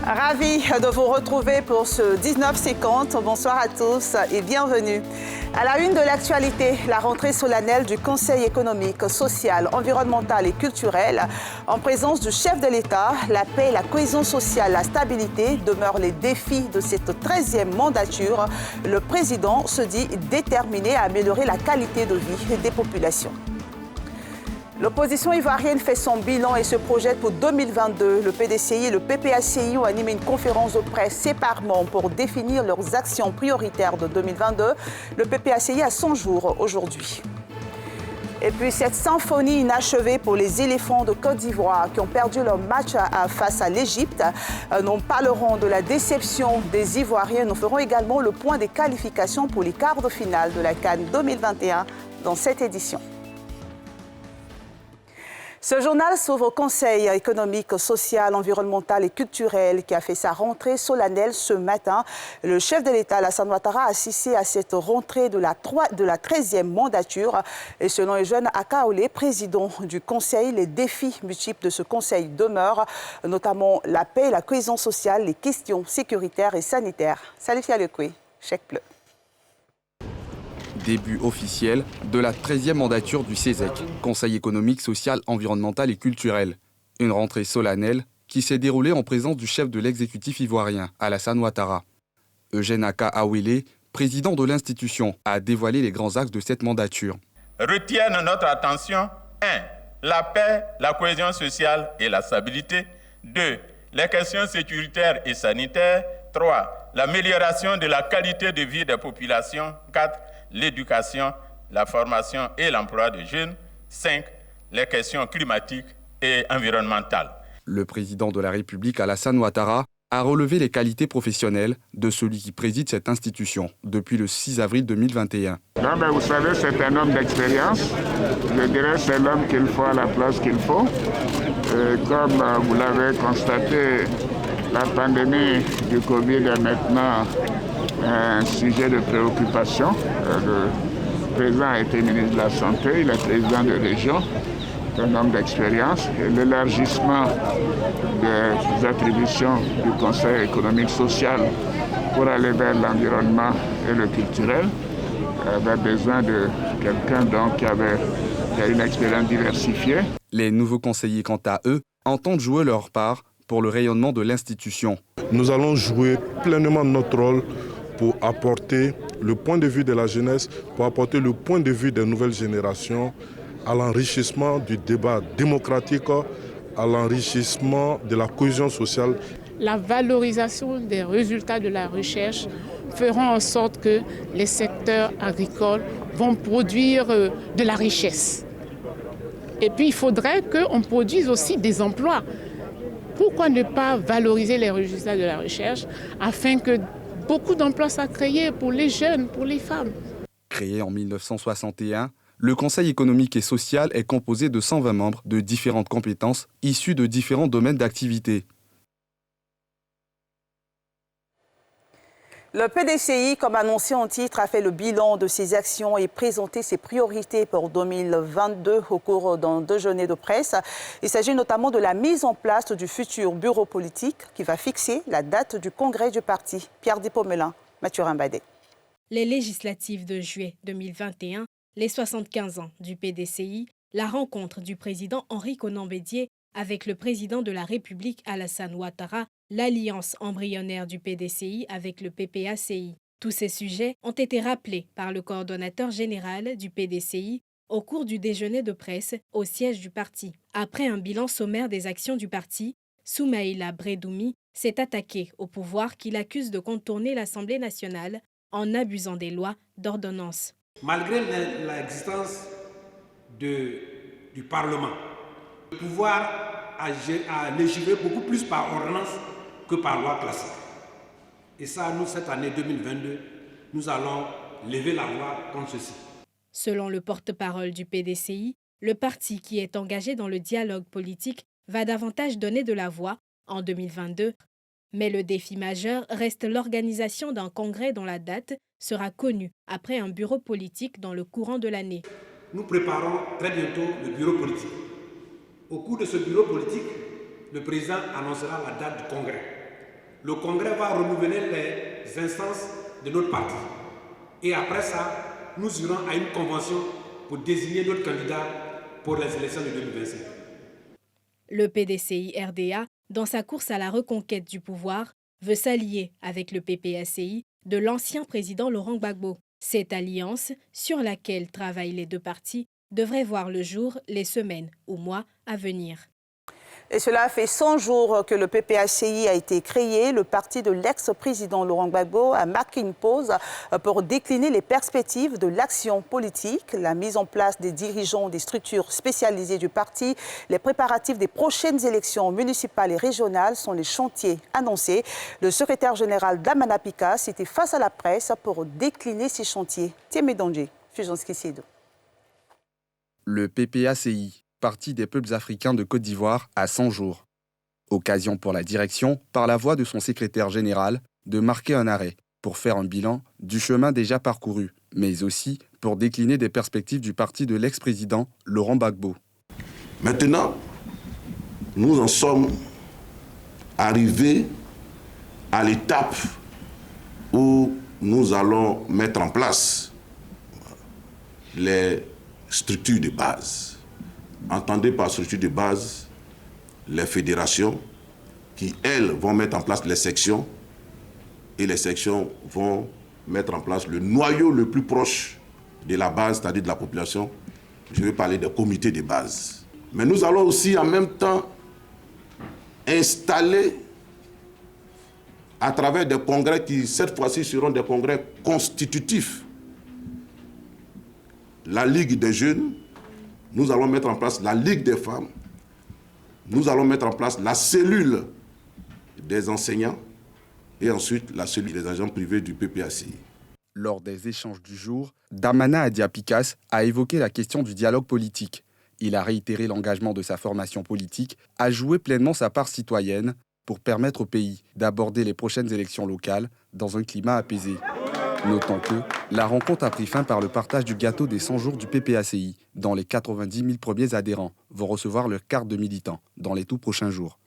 Ravi de vous retrouver pour ce 19h50. Bonsoir à tous et bienvenue. À la une de l'actualité, la rentrée solennelle du Conseil économique, social, environnemental et culturel. En présence du chef de l'État, la paix, la cohésion sociale, la stabilité demeurent les défis de cette 13e mandature. Le président se dit déterminé à améliorer la qualité de vie des populations. L'opposition ivoirienne fait son bilan et se projette pour 2022. Le PDCI et le PPACI ont animé une conférence de presse séparément pour définir leurs actions prioritaires de 2022. Le PPACI a 100 jours aujourd'hui. Et puis cette symphonie inachevée pour les éléphants de Côte d'Ivoire qui ont perdu leur match face à l'Égypte. Nous parlerons de la déception des Ivoiriens. Nous ferons également le point des qualifications pour les quarts de finale de la CAN 2021 dans cette édition. Ce journal s'ouvre au Conseil économique, social, environnemental et culturel qui a fait sa rentrée solennelle ce matin. Le chef de l'État, Alassane Ouattara, a assisté à cette rentrée de la 13e mandature. Et selon Eugène Akaolé, président du Conseil, les défis multiples de ce Conseil demeurent, notamment la paix, la cohésion sociale, les questions sécuritaires et sanitaires. Salifia Lekwe, chèque bleu. Début officiel de la 13e mandature du CESEC, Conseil économique, social, environnemental et culturel. Une rentrée solennelle qui s'est déroulée en présence du chef de l'exécutif ivoirien, Alassane Ouattara. Eugène Akaolé, président de l'institution, a dévoilé les grands axes de cette mandature. Retiennent notre attention 1. La paix, la cohésion sociale et la stabilité. 2. Les questions sécuritaires et sanitaires. 3. L'amélioration de la qualité de vie des populations. 4. L'éducation, la formation et l'emploi des jeunes. 5. Les questions climatiques et environnementales. Le président de la République, Alassane Ouattara, a relevé les qualités professionnelles de celui qui préside cette institution depuis le 6 avril 2021. Non, vous savez, c'est un homme d'expérience. Je dirais c'est l'homme qu'il faut à la place qu'il faut. Comme vous l'avez constaté, la pandémie du Covid est maintenant un sujet de préoccupation. Le président a été ministre de la Santé, il est président de région, c'est un homme d'expérience. Et l'élargissement des attributions du Conseil économique social pour aller vers l'environnement et le culturel avait besoin de quelqu'un qui a une expérience diversifiée. Les nouveaux conseillers, quant à eux, entendent jouer leur part pour le rayonnement de l'institution. Nous allons jouer pleinement notre rôle pour apporter le point de vue de la jeunesse, pour apporter le point de vue des nouvelles générations à l'enrichissement du débat démocratique, à l'enrichissement de la cohésion sociale. La valorisation des résultats de la recherche fera en sorte que les secteurs agricoles vont produire de la richesse. Et puis il faudrait qu'on produise aussi des emplois. Pourquoi ne pas valoriser les résultats de la recherche afin que beaucoup d'emplois soient créés pour les jeunes, pour les femmes. Créé en 1961, le Conseil économique et social est composé de 120 membres de différentes compétences issus de différents domaines d'activité. Le PDCI, comme annoncé en titre, a fait le bilan de ses actions et présenté ses priorités pour 2022 au cours d'un déjeuner de presse. Il s'agit notamment de la mise en place du futur bureau politique qui va fixer la date du congrès du parti. Pierre Dipomelin, Mathurin Badé. Les législatives de juillet 2021, les 75 ans du PDCI, la rencontre du président Henri Konan Bédié avec le président de la République Alassane Ouattara, l'alliance embryonnaire du PDCI avec le PPACI. Tous ces sujets ont été rappelés par le coordonnateur général du PDCI au cours du déjeuner de presse au siège du parti. Après un bilan sommaire des actions du parti, Soumaïla Brédoumi s'est attaqué au pouvoir qu'il accuse de contourner l'Assemblée nationale en abusant des lois d'ordonnance. Malgré l'existence du Parlement, le pouvoir a légiféré beaucoup plus par ordonnance que par loi classique. Et ça, nous, cette année 2022, nous allons lever la voix contre ceci. Selon le porte-parole du PDCI, le parti qui est engagé dans le dialogue politique va davantage donner de la voix en 2022. Mais le défi majeur reste l'organisation d'un congrès dont la date sera connue après un bureau politique dans le courant de l'année. Nous préparons très bientôt le bureau politique. Au cours de ce bureau politique, le président annoncera la date du congrès. le Congrès va renouveler les instances de notre parti. Et après ça, nous irons à une convention pour désigner notre candidat pour les élections de 2025. Le PDCI-RDA, dans sa course à la reconquête du pouvoir, veut s'allier avec le PPACI de l'ancien président Laurent Gbagbo. Cette alliance, sur laquelle travaillent les deux partis, devrait voir le jour les semaines ou mois à venir. Et cela fait 100 jours que le PPACI a été créé. Le parti de l'ex-président Laurent Gbagbo a marqué une pause pour décliner les perspectives de l'action politique, la mise en place des dirigeants des structures spécialisées du parti. Les préparatifs des prochaines élections municipales et régionales sont les chantiers annoncés. Le secrétaire général d'Amana Picas était face à la presse pour décliner ces chantiers. Tiemé Dangé, Fujonski Sido. Le PPACI, Parti des peuples africains de Côte d'Ivoire, à 100 jours. Occasion pour la direction, par la voix de son secrétaire général, de marquer un arrêt pour faire un bilan du chemin déjà parcouru, mais aussi pour décliner des perspectives du parti de l'ex-président Laurent Gbagbo. Maintenant, nous en sommes arrivés à l'étape où nous allons mettre en place les structures de base. Entendez par structure de base les fédérations qui, elles, vont mettre en place les sections et les sections vont mettre en place le noyau le plus proche de la base, c'est-à-dire de la population. Je vais parler des comités de base. Mais nous allons aussi en même temps installer à travers des congrès qui, cette fois-ci, seront des congrès constitutifs, la Ligue des jeunes. Nous allons mettre en place la Ligue des femmes. Nous allons mettre en place la cellule des enseignants et ensuite la cellule des agents privés du PPACI. Lors des échanges du jour, Damana Adia Picas a évoqué la question du dialogue politique. Il a réitéré l'engagement de sa formation politique à jouer pleinement sa part citoyenne pour permettre au pays d'aborder les prochaines élections locales dans un climat apaisé. Notons que la rencontre a pris fin par le partage du gâteau des 100 jours du PPACI, dont les 90 000 premiers adhérents vont recevoir leur carte de militant dans les tout prochains jours.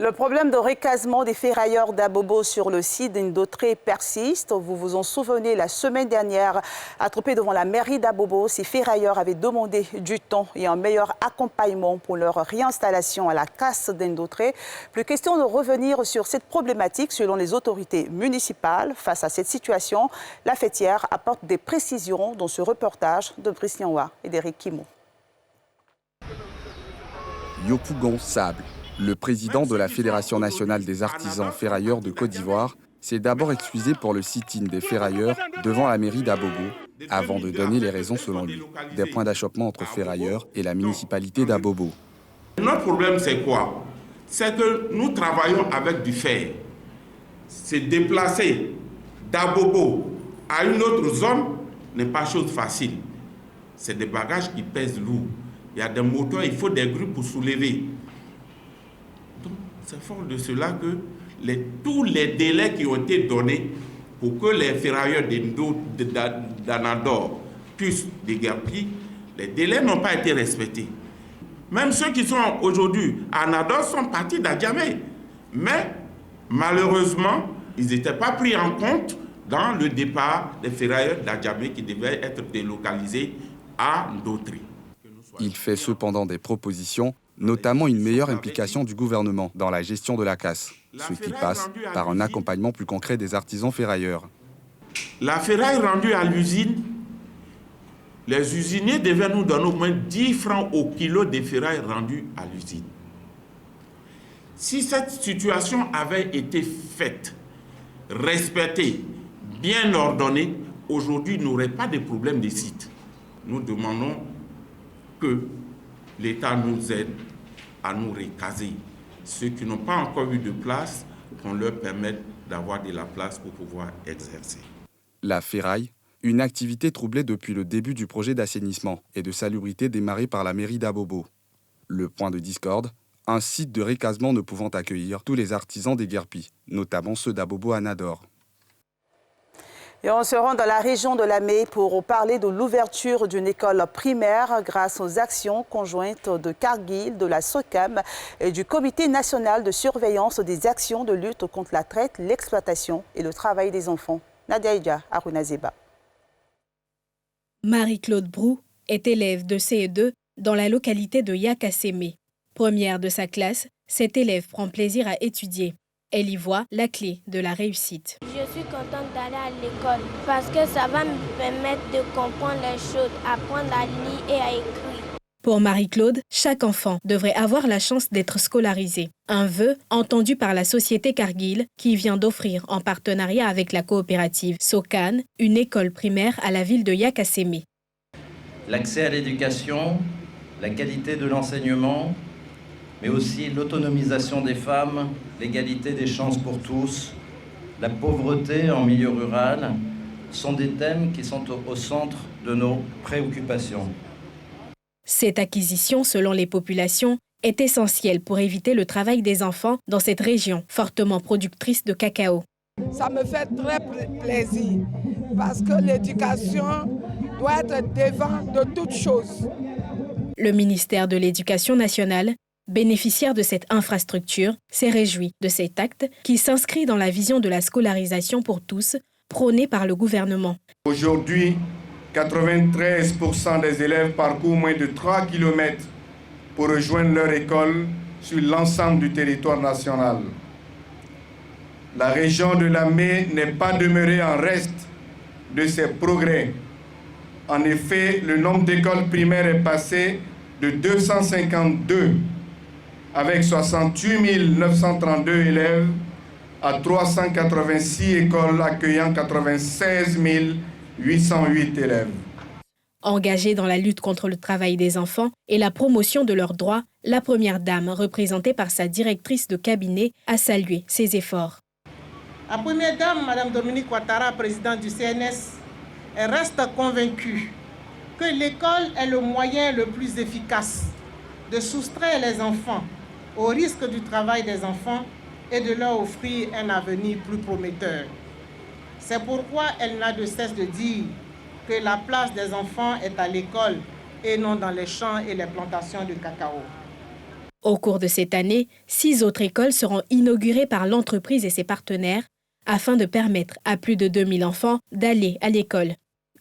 Le problème de recasement des ferrailleurs d'Abobo sur le site d'Indotré persiste. Vous vous en souvenez, la semaine dernière, attroupés devant la mairie d'Abobo, ces ferrailleurs avaient demandé du temps et un meilleur accompagnement pour leur réinstallation à la casse d'Indotré. Plus question de revenir sur cette problématique selon les autorités municipales. Face à cette situation, la fêtière apporte des précisions dans ce reportage de Brice Nyanwa et d'Éric Kimo. Yopougon Sable, le président de la Fédération nationale des artisans ferrailleurs de Côte d'Ivoire, s'est d'abord excusé pour le sit-in des ferrailleurs devant la mairie d'Abobo, avant de donner les raisons selon lui, des points d'achoppement entre ferrailleurs et la municipalité d'Abobo. Notre problème, c'est quoi? C'est que nous travaillons avec du fer. Se déplacer d'Abobo à une autre zone n'est pas chose facile. C'est des bagages qui pèsent lourd. Il y a des moteurs, il faut des grues pour soulever. Donc, c'est fort de cela que tous les délais qui ont été donnés pour que les ferrailleurs d'Anador puissent déguerpir, les délais n'ont pas été respectés. Même ceux qui sont aujourd'hui à Anador sont partis d'Adjamé. Mais malheureusement, ils n'étaient pas pris en compte dans le départ des ferrailleurs d'Adjamé qui devaient être délocalisés à Ndotré. Il fait cependant des propositions, notamment une meilleure implication du gouvernement dans la gestion de la casse, ce qui passe par un accompagnement plus concret des artisans ferrailleurs. La ferraille rendue à l'usine, les usiniers devaient nous donner au moins 10 francs au kilo de ferraille rendue à l'usine. Si cette situation avait été faite, respectée, bien ordonnée, aujourd'hui, il n'y aurait pas de problème de site. Nous demandons que l'État nous aide à nous recaser. Ceux qui n'ont pas encore eu de place, qu'on leur permette d'avoir de la place pour pouvoir exercer. La ferraille, une activité troublée depuis le début du projet d'assainissement et de salubrité démarré par la mairie d'Abobo. Le point de discorde, un site de recasement ne pouvant accueillir tous les artisans déguerpis, notamment ceux d'Abobo Anador. Et on se rend dans la région de Lamé pour parler de l'ouverture d'une école primaire grâce aux actions conjointes de Cargill, de la SOCAM et du Comité national de surveillance des actions de lutte contre la traite, l'exploitation et le travail des enfants. Nadia Ija, Aruna Zeba. Marie-Claude Brou est élève de CE2 dans la localité de Yakasseme. Première de sa classe, cette élève prend plaisir à étudier. Elle y voit la clé de la réussite. Je suis contente d'aller à l'école parce que ça va me permettre de comprendre les choses, apprendre à lire et à écrire. Pour Marie-Claude, chaque enfant devrait avoir la chance d'être scolarisé. Un vœu entendu par la société Cargill qui vient d'offrir en partenariat avec la coopérative SOCAN une école primaire à la ville de Yakasseme. L'accès à l'éducation, la qualité de l'enseignement, mais aussi l'autonomisation des femmes, l'égalité des chances pour tous, la pauvreté en milieu rural, sont des thèmes qui sont au centre de nos préoccupations. Cette acquisition, selon les populations, est essentielle pour éviter le travail des enfants dans cette région fortement productrice de cacao. Ça me fait très plaisir parce que l'éducation doit être devant de toutes choses. Le ministère de l'Éducation nationale, bénéficiaire de cette infrastructure, s'est réjoui de cet acte qui s'inscrit dans la vision de la scolarisation pour tous, prônée par le gouvernement. Aujourd'hui, 93% des élèves parcourent moins de 3 km pour rejoindre leur école sur l'ensemble du territoire national. La région de Lamé n'est pas demeurée en reste de ces progrès. En effet, le nombre d'écoles primaires est passé de 252 avec 68 932 élèves à 386 écoles accueillant 96 808 élèves. Engagée dans la lutte contre le travail des enfants et la promotion de leurs droits, la première dame, représentée par sa directrice de cabinet, a salué ses efforts. La première dame, Mme Dominique Ouattara, présidente du CNS, elle reste convaincue que l'école est le moyen le plus efficace de soustraire les enfants au risque du travail des enfants et de leur offrir un avenir plus prometteur. C'est pourquoi elle n'a de cesse de dire que la place des enfants est à l'école et non dans les champs et les plantations de cacao. Au cours de cette année, 6 autres écoles seront inaugurées par l'entreprise et ses partenaires afin de permettre à plus de 2000 enfants d'aller à l'école.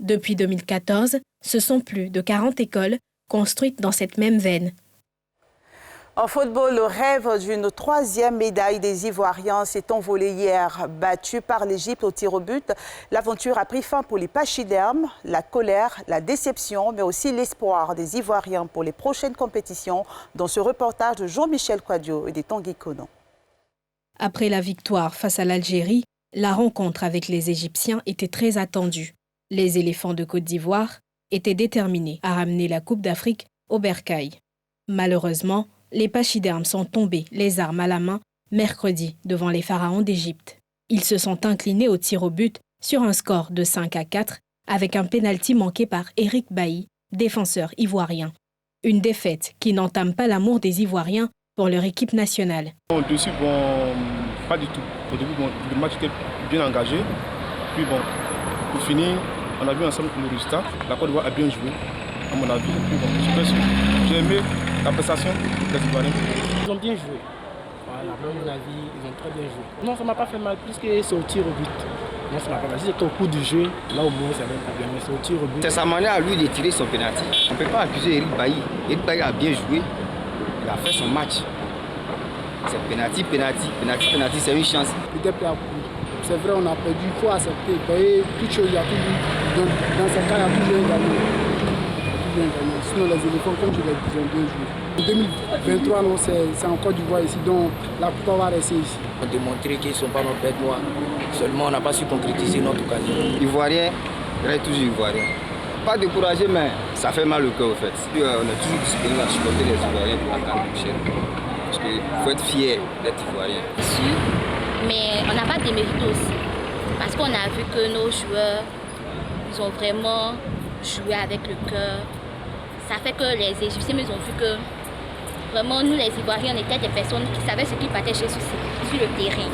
Depuis 2014, ce sont plus de 40 écoles construites dans cette même veine. En football, le rêve d'une 3e médaille des Ivoiriens s'est envolé hier. Battu par l'Égypte au tir au but, l'aventure a pris fin pour les pachydermes. La colère, la déception, mais aussi l'espoir des Ivoiriens pour les prochaines compétitions dans ce reportage de Jean-Michel Quadio et des Tanguy Konon. Après la victoire face à l'Algérie, la rencontre avec les Égyptiens était très attendue. Les éléphants de Côte d'Ivoire étaient déterminés à ramener la Coupe d'Afrique au bercail. Malheureusement, les pachydermes sont tombés, les armes à la main, mercredi devant les pharaons d'Égypte. Ils se sont inclinés au tir au but sur un score de 5-4 avec un pénalty manqué par Eric Bailly, défenseur ivoirien. Une défaite qui n'entame pas l'amour des Ivoiriens pour leur équipe nationale. Dessus, pas du tout. Au début, le match était bien engagé. Puis pour finir, on a vu ensemble le résultat. La Côte d'Ivoire a bien joué, à mon avis. Puis j'ai aimé la prestation des Ivoiriens. Ils ont bien joué. Voilà, à mon avis, ils ont très bien joué. Non, ça ne m'a pas fait mal, puisque c'est au tir au but. Non, ça ne m'a pas mal. Si c'était au coup du jeu, là au moins, ça va être bien. Mais c'est au tir au but. C'est sa manière à lui de tirer son pénalty. On ne peut pas accuser Eric Bailly. Eric Bailly a bien joué. Il a fait son match. C'est pénalty, c'est une chance. C'est vrai, on a perdu, il faut accepter. Toute chose, il y a toujours, dans ce cas, il y a toujours un gagnant. Sinon, les éléphants, comme je l'ai dit, ils ont bien joué. En 2023, non, c'est en Côte d'Ivoire ici, donc la coupe va rester ici. On a démontré qu'ils ne sont pas nos bêtes noires. Seulement, on n'a pas su concrétiser notre occasion. Ivoirien, reste toujours Ivoirien. Pas découragé, mais ça fait mal au cœur, au fait. On est toujours disponible à supporter les Ivoiriens pour la grande prochaine. Parce qu'il faut être fier d'être Ivoirien. Mais on n'a pas démérité aussi. Parce qu'on a vu que nos joueurs, ils ont vraiment joué avec le cœur. Ça fait que les Égyptiens, ils ont vu que vraiment nous les Ivoiriens, on était des personnes qui savaient ce qui battait sur le terrain.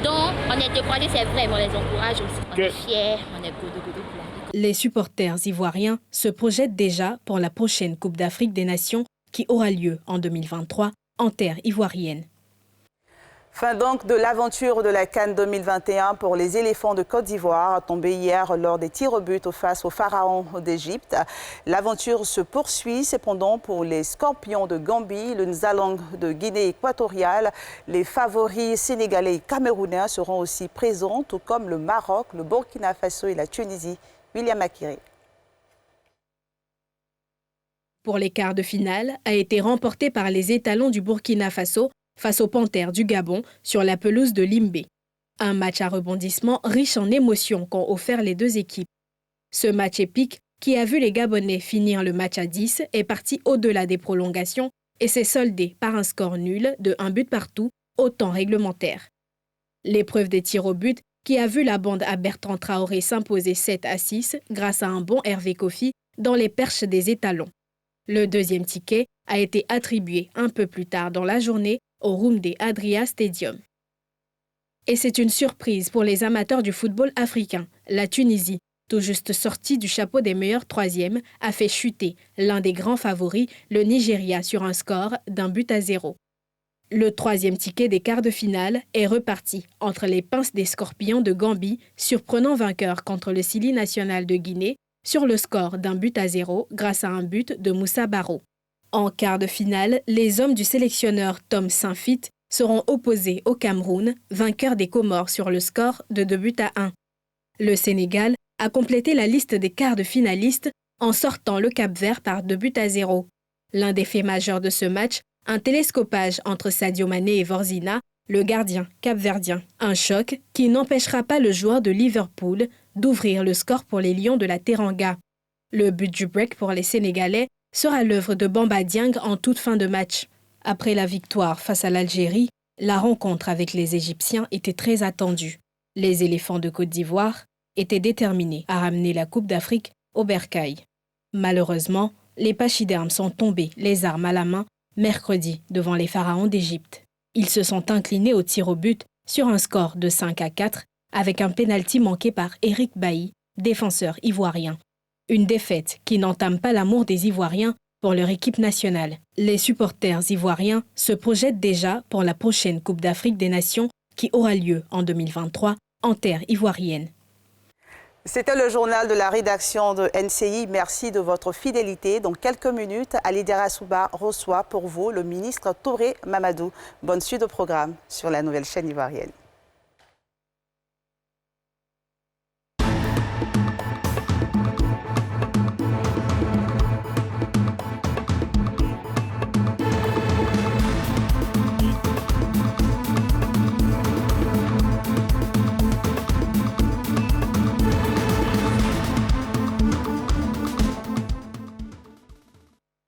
Donc, on est découragés, c'est vrai, mais on les encourage aussi. On est fiers, on est goudou pour la vie. Les supporters ivoiriens se projettent déjà pour la prochaine Coupe d'Afrique des Nations qui aura lieu en 2023 en terre ivoirienne. Fin donc de l'aventure de la CAN 2021 pour les éléphants de Côte d'Ivoire, tombés hier lors des tirs au but face aux pharaons d'Égypte. L'aventure se poursuit cependant pour les scorpions de Gambie, le Nzalang de Guinée équatoriale. Les favoris sénégalais et camerounais seront aussi présents, tout comme le Maroc, le Burkina Faso et la Tunisie. William Akiri. Pour les quarts de finale, a été remporté par les étalons du Burkina Faso face aux Panthères du Gabon sur la pelouse de Limbé. Un match à rebondissement riche en émotions qu'ont offert les deux équipes. Ce match épique, qui a vu les Gabonais finir le match à 10, est parti au-delà des prolongations et s'est soldé par un score nul de 1 but partout au temps réglementaire. L'épreuve des tirs au but, qui a vu la bande à Bertrand Traoré s'imposer 7-6 grâce à un bon Hervé Kofi dans les perches des étalons. Le deuxième ticket a été attribué un peu plus tard dans la journée au Roumdé Adria Stadium. Et c'est une surprise pour les amateurs du football africain. La Tunisie, tout juste sortie du chapeau des meilleurs troisièmes, a fait chuter l'un des grands favoris, le Nigeria, sur un score d'1-0. Le troisième ticket des quarts de finale est reparti entre les pinces des Scorpions de Gambie, surprenant vainqueur contre le Sili national de Guinée, sur le score d'1-0 grâce à un but de Moussa Barrow. En quart de finale, les hommes du sélectionneur Tom Saint-Fit seront opposés au Cameroun, vainqueur des Comores sur le score de 2-1. Le Sénégal a complété la liste des quarts de finalistes en sortant le Cap-Vert par 2-0. L'un des faits majeurs de ce match, un télescopage entre Sadio Mané et Vorzina, le gardien capverdien. Un choc qui n'empêchera pas le joueur de Liverpool d'ouvrir le score pour les Lions de la Teranga. Le but du break pour les Sénégalais sera l'œuvre de Bamba Dieng en toute fin de match. Après la victoire face à l'Algérie, la rencontre avec les Égyptiens était très attendue. Les éléphants de Côte d'Ivoire étaient déterminés à ramener la Coupe d'Afrique au bercail. Malheureusement, les pachydermes sont tombés, les armes à la main, mercredi devant les pharaons d'Égypte. Ils se sont inclinés au tir au but sur un score de 5-4 avec un pénalty manqué par Eric Bailly, défenseur ivoirien. Une défaite qui n'entame pas l'amour des Ivoiriens pour leur équipe nationale. Les supporters ivoiriens se projettent déjà pour la prochaine Coupe d'Afrique des Nations qui aura lieu en 2023 en terre ivoirienne. C'était le journal de la rédaction de NCI. Merci de votre fidélité. Dans quelques minutes, Ali Darasouba reçoit pour vous le ministre Touré Mamadou. Bonne suite au programme sur la nouvelle chaîne ivoirienne.